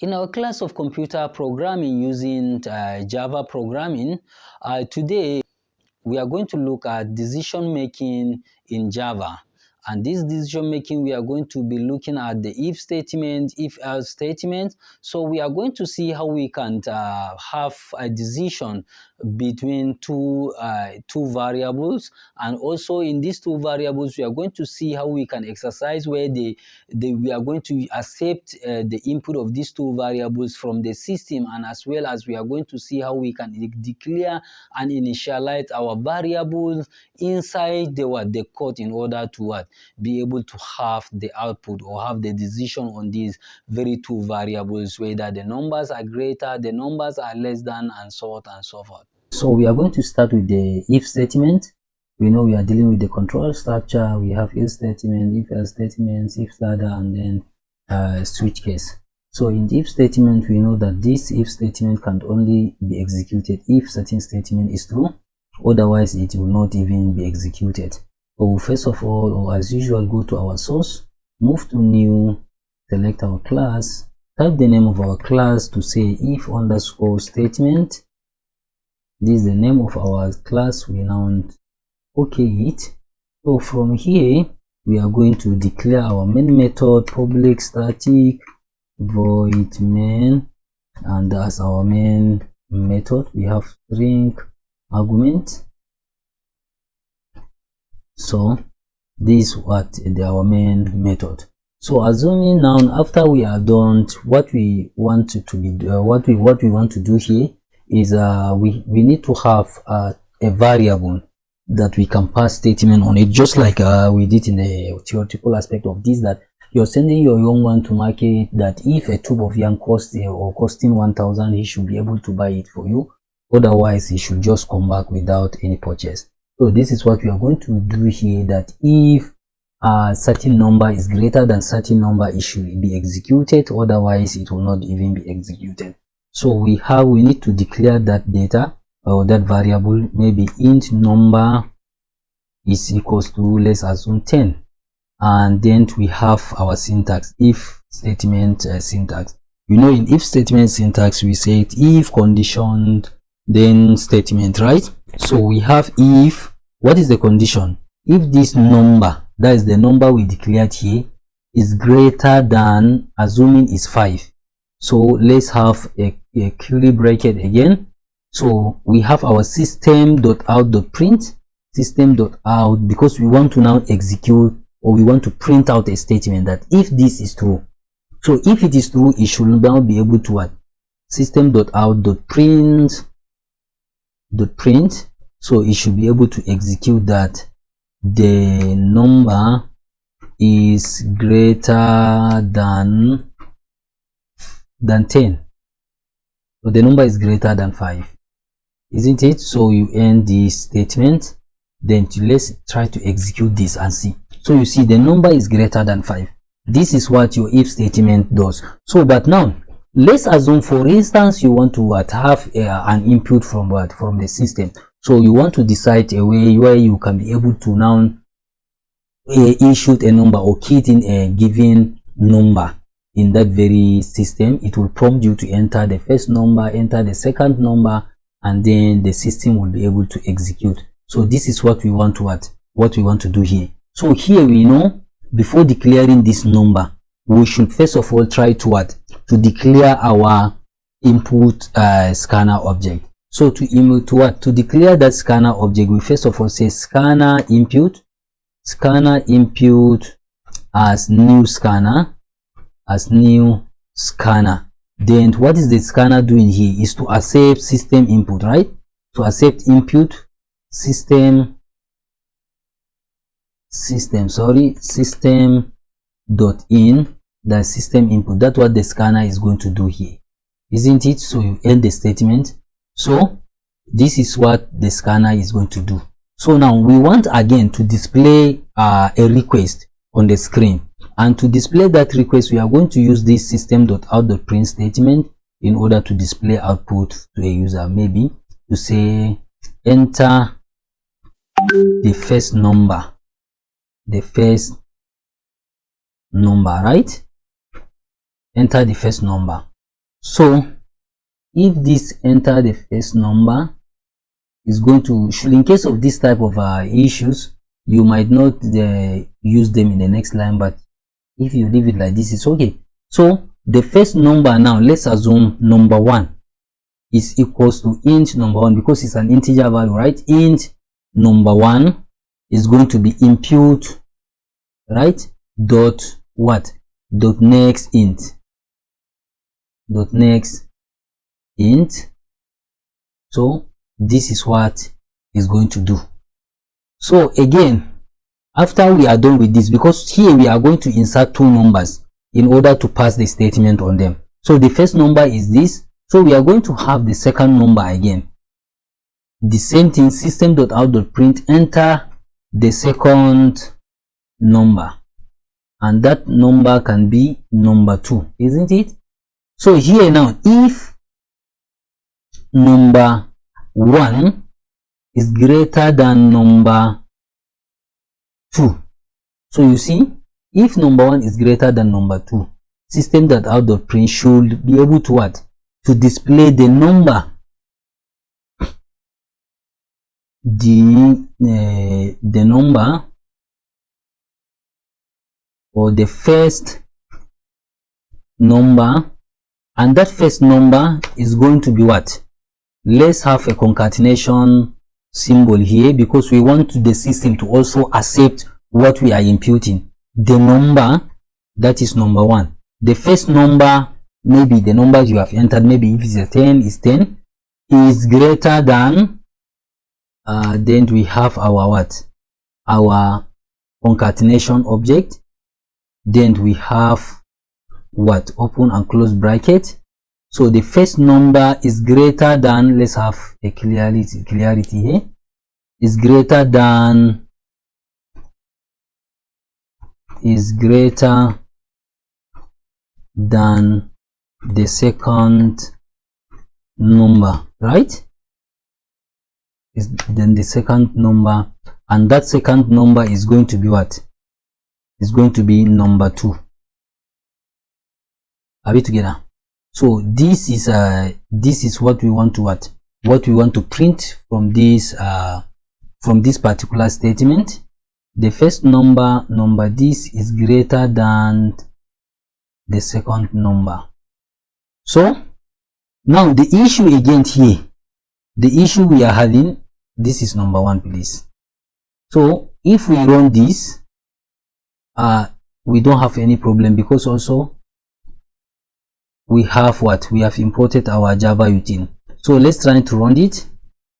In our class of computer programming using Java programming, today we are going to look at decision making in Java. And this decision making, we are going to be looking at the if statement, if else statement. So we are going to see how we can have a decision between two variables, and also in these two variables we are going to see how we can exercise where we are going to accept the input of these two variables from the system, and as well as we are going to see how we can declare and initialize our variables inside the code in order to be able to have the output or have the decision on these very two variables, whether the numbers are greater, the numbers are less than, and so on and so forth. So we are going to start with the if statement. We know we are dealing with the control structure. We have if statement, if else statements, if ladder, and then switch case. So in the if statement, we know that this if statement can only be executed if certain statement is true, otherwise it will not even be executed. So first of all, or as usual, go to our source, move to new, select our class, type the name of our class to say if underscore statement. This is the name of our class. We now okay it. So from here we are going to declare our main method, public static void main, and as our main method we have string argument. So this is what our main method. So assuming now after we are done, what we want to be what we want to do here is we need to have a variable that we can pass statement on it, just like we did in the theoretical aspect of this, that you're sending your young one to market, that if a tube of yarn costs or costing 1,000, he should be able to buy it for you, otherwise he should just come back without any purchase. So this is what we are going to do here, that if a certain number is greater than certain number, it should be executed, otherwise it will not even be executed. So we need to declare that data or that variable, maybe int number is equals to, let's assume 10, and then we have our syntax, if statement syntax. You know, in if statement syntax we say it if conditioned then statement, right? So we have if, what is the condition? If this number, that is the number we declared here, is greater than, assuming is 5. So let's have a curly bracket again. So we have our system.out.print, system.out, because we want to now execute, or we want to print out a statement that if this is true. So if it is true, it should now be able to what? System.out.print. So it should be able to execute that the number is greater than 10. So the number is greater than 5, isn't it? So you end this statement, then let's try to execute this and see. So you see the number is greater than 5. This is what your if statement does. So but now let's assume, for instance, you want to have an input from the system. So you want to decide a way where you can be able to now input a number or key in a given number in that very system. It will prompt you to enter the first number, enter the second number, and then the system will be able to execute. So this is what we want to do here. So here we know, before declaring this number, we should first of all try to declare our input scanner object. So to declare that scanner object, we first of all say scanner input as new scanner, Then what is the scanner doing here is to accept system input, right? To accept input system dot in, the system input. That's what the scanner is going to do here, isn't it? So you end the statement. So this is what the scanner is going to do. So now we want again to display a request on the screen, and to display that request we are going to use this system.out.print statement in order to display output to a user. Maybe to say enter the first number, right? Enter the first number. So if this enter the first number, is going to, in case of this type of issues, you might not use them in the next line, but if you leave it like this, it's okay. So the first number now, let's assume number 1 is equals to int number 1, because it's an integer value, right? Int number 1 is going to be input, right? Dot what? Dot next int. Dot next int. So this is what is going to do. So again, after we are done with this, because here we are going to insert 2 numbers in order to pass the statement on them. So the first number is this, so we are going to have the second number again. The same thing, system.out.print, enter the second number, and that number can be number 2, isn't it? So here now, if number 1 is greater than number 2, so you see, if number 1 is greater than number 2, system.out.print should be able to what? To display the number, the number, or the first number, and that first number is going to be what? Let's have a concatenation symbol here, because we want the system to also accept what we are imputing. The number, that is number 1. The first number, maybe the numbers you have entered, maybe if it's a 10, is 10, is greater than, then we have our what? Our concatenation object. Then we have what? Open and close bracket. So the first number is greater than, let's have a clarity here, is greater than, the second number, right? Is then the second number, and that second number is going to be what? Is going to be number 2. Are we together? So this is what we want to what we want to print from this particular statement. The first number this is greater than the second number. So now the issue again here, the issue we are having, this is number 1, please. So if we run this, we don't have any problem, because also we have what? We have imported our Java util. So let's try to run it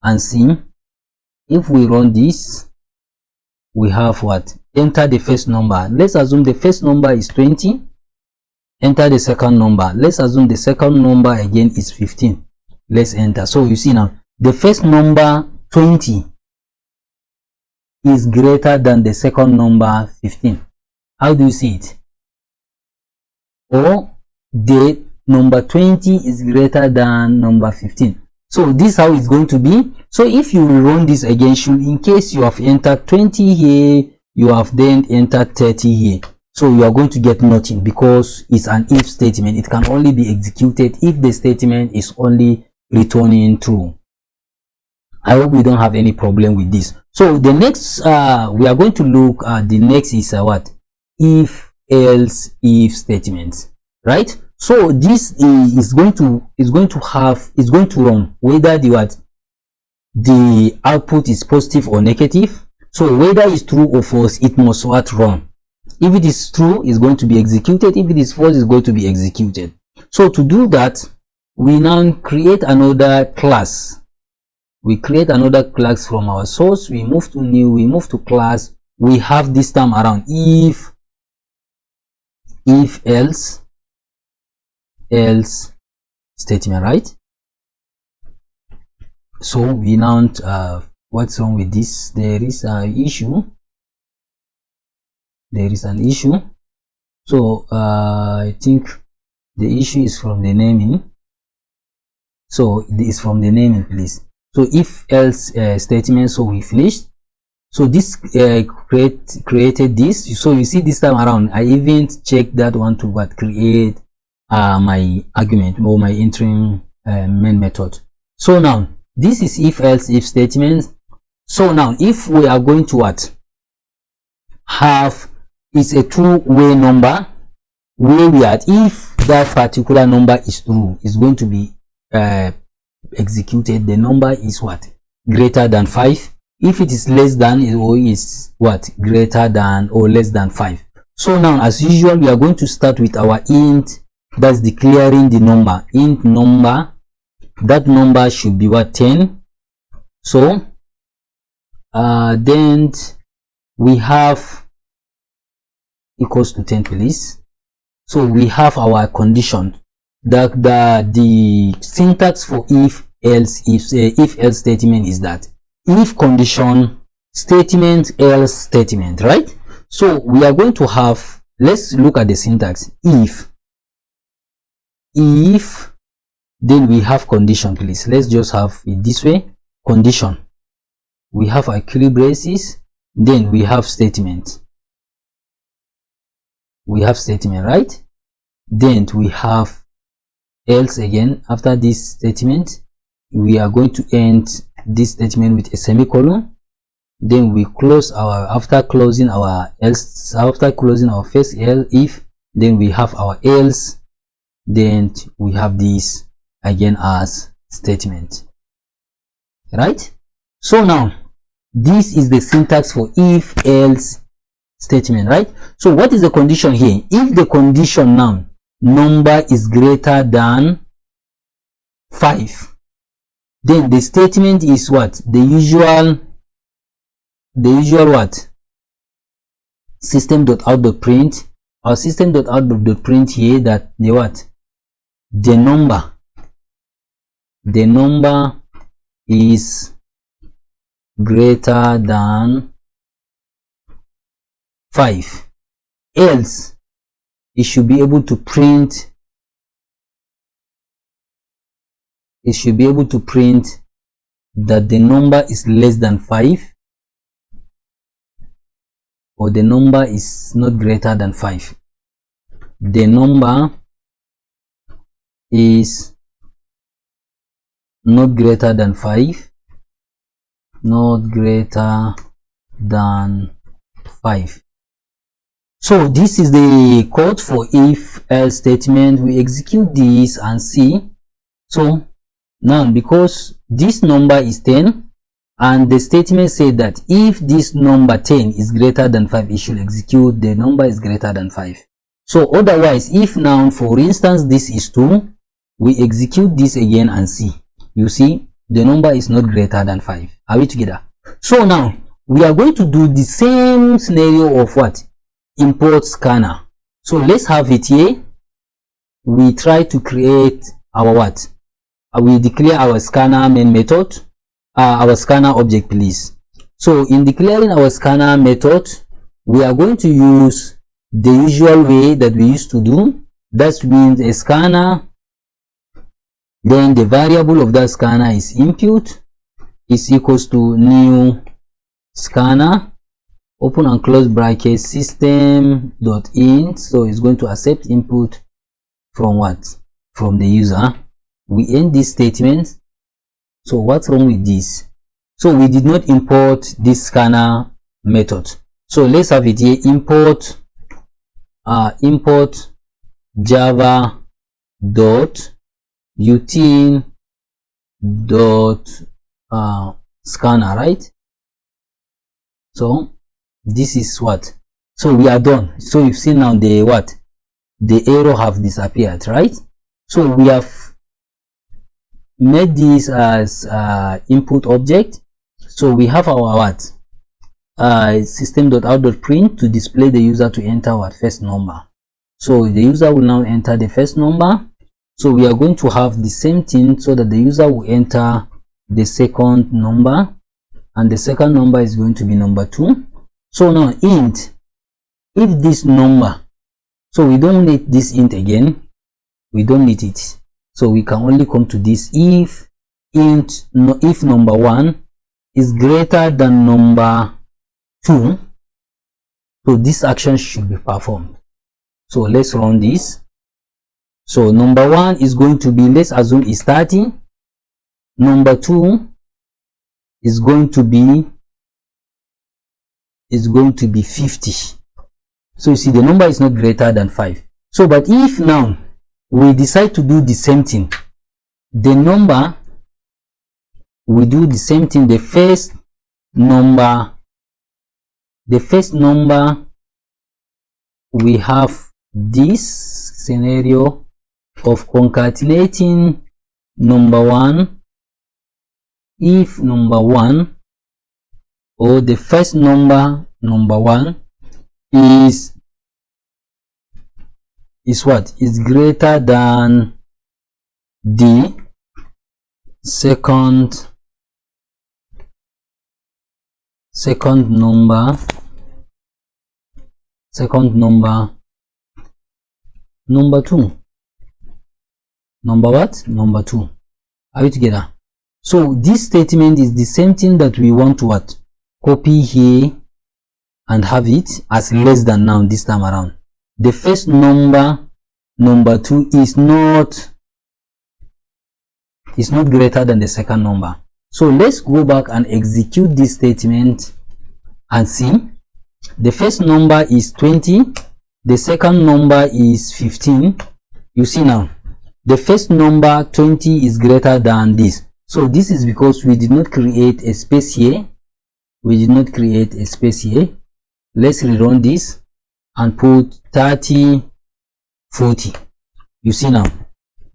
and see. If we run this, we have what? Enter the first number. Let's assume the first number is 20. Enter the second number. Let's assume the second number again is 15. Let's enter. So you see now, the first number 20 is greater than the second number 15. How do you see it? Or the number 20 is greater than number 15. So this is how it's going to be. So if you run this again, in case you have entered 20 here, you have then entered 30 here, so you are going to get nothing, because it's an if statement. It can only be executed if the statement is only returning true. I hope we don't have any problem with this. So the next we are going to look at, the next is what? If else if statements, right? So this is going to run whether the output is positive or negative. So whether it's true or false, it must run. If it is true, it's going to be executed. If it is false, it's going to be executed. So to do that, we now create another class. We create another class from our source. We move to new, we move to class. We have this time around if else statement, right? So we now what's wrong with this? There is an issue. So I think the issue is from the naming. So it is from the naming, please. So if else statement, so we finished. So this created this. So you see this time around, I even checked that one to create my argument or my interim main method. So now this is if else if statement. So now if we are going to what have is a two-way number where we are, if that particular number is true, is going to be executed. The number is what greater than 5. If it is less than, it is what greater than or less than 5. So now as usual we are going to start with our int, that's declaring the number. Int number, that number should be what 10. So then we have equals to 10 please. So we have our condition. The syntax for if else statement is that if condition statement else statement, right? So we are going to have, let's look at the syntax. If then we have condition please. Let's just have it this way. Condition, we have our curly braces, then we have statement. We have statement, right? Then we have else again. After this statement we are going to end this statement with a semicolon. Then we close our, after closing our else, after closing our first else if, then we have our else, then we have this again as statement, right? So now this is the syntax for if else statement, right? So what is the condition here? If the condition now number is greater than 5, then the statement is what the usual what system.out.print. Our system.out.print here that the what the number is greater than 5, else it should be able to print, that the number is less than 5 or the number is not greater than 5. The number is not greater than 5, not greater than 5. So this is the code for if else statement. We execute this and see. So now because this number is 10 and the statement said that if this number 10 is greater than 5, it should execute the number is greater than 5. So otherwise, if now for instance this is 2, we execute this again and see. You see the number is not greater than 5. Are we together? So now we are going to do the same scenario of what import scanner. So let's have it here. We try to create our what we declare our scanner main method, our scanner object please. So in declaring our scanner method, we are going to use the usual way that we used to do. That means a scanner, then the variable of that scanner is input is equals to new scanner, open and close bracket, system.int. So it's going to accept input from what? From the user. We end this statement. So what's wrong with this? So we did not import this scanner method. So let's have it here. Import java dot util dot scanner, right? So this is what, so we are done. So you've seen now the what, the arrow have disappeared, right? So we have made this as input object. So we have our what system.out.print to display the user to enter our first number. So the user will now enter the first number. So we are going to have the same thing so that the user will enter the second number, and the second number is going to be number 2. So now int, if this number, so we don't need this int again, we don't need it. So we can only come to this if int, if number 1 is greater than number 2, so this action should be performed. So let's run this. So number 1 is going to be, let's assume, is 30. Number 2 is going to be 50. So you see the number is not greater than 5. So but if now we decide to do the same thing, the number, we do the same thing, the first number we have this scenario of concatenating number 1. If number 1, or the first number 1 is what? Is greater than the second number number 2. Number what? Number 2. Are we together? So this statement is the same thing that we want to what? Copy here and have it as less than now this time around. The first number 2 is not greater than the second number. So let's go back and execute this statement and see. The first number is 20, the second number is 15. You see now, the first number 20 is greater than this. So this is because we did not create a space here. Let's rerun this and put 30, 40. You see now,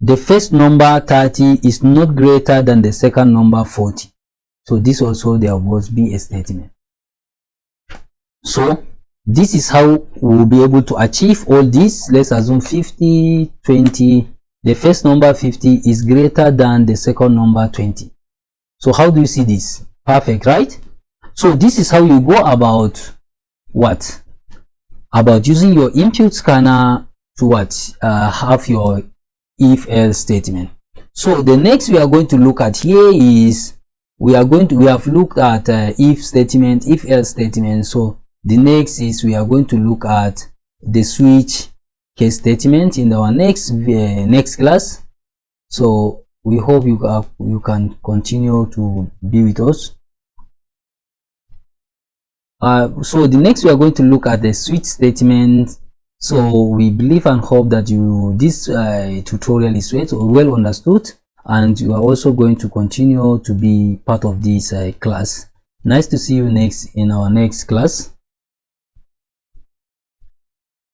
the first number 30 is not greater than the second number 40. So this also, there must be a statement. So this is how we'll be able to achieve all this. Let's assume 50, 20. The first number 50 is greater than the second number 20. So how do you see this? Perfect, right? So this is how you go about what? About using your input scanner to what? Have your if-else statement. So the next we are going to look at here is, we have looked at if statement, if-else statement. So the next is, we are going to look at the switch case statement in our next class. So we hope you can continue to be with us. So the next we are going to look at the switch statement. So we believe and hope that this tutorial is well understood, and you are also going to continue to be part of this class. Nice to see you in our next class.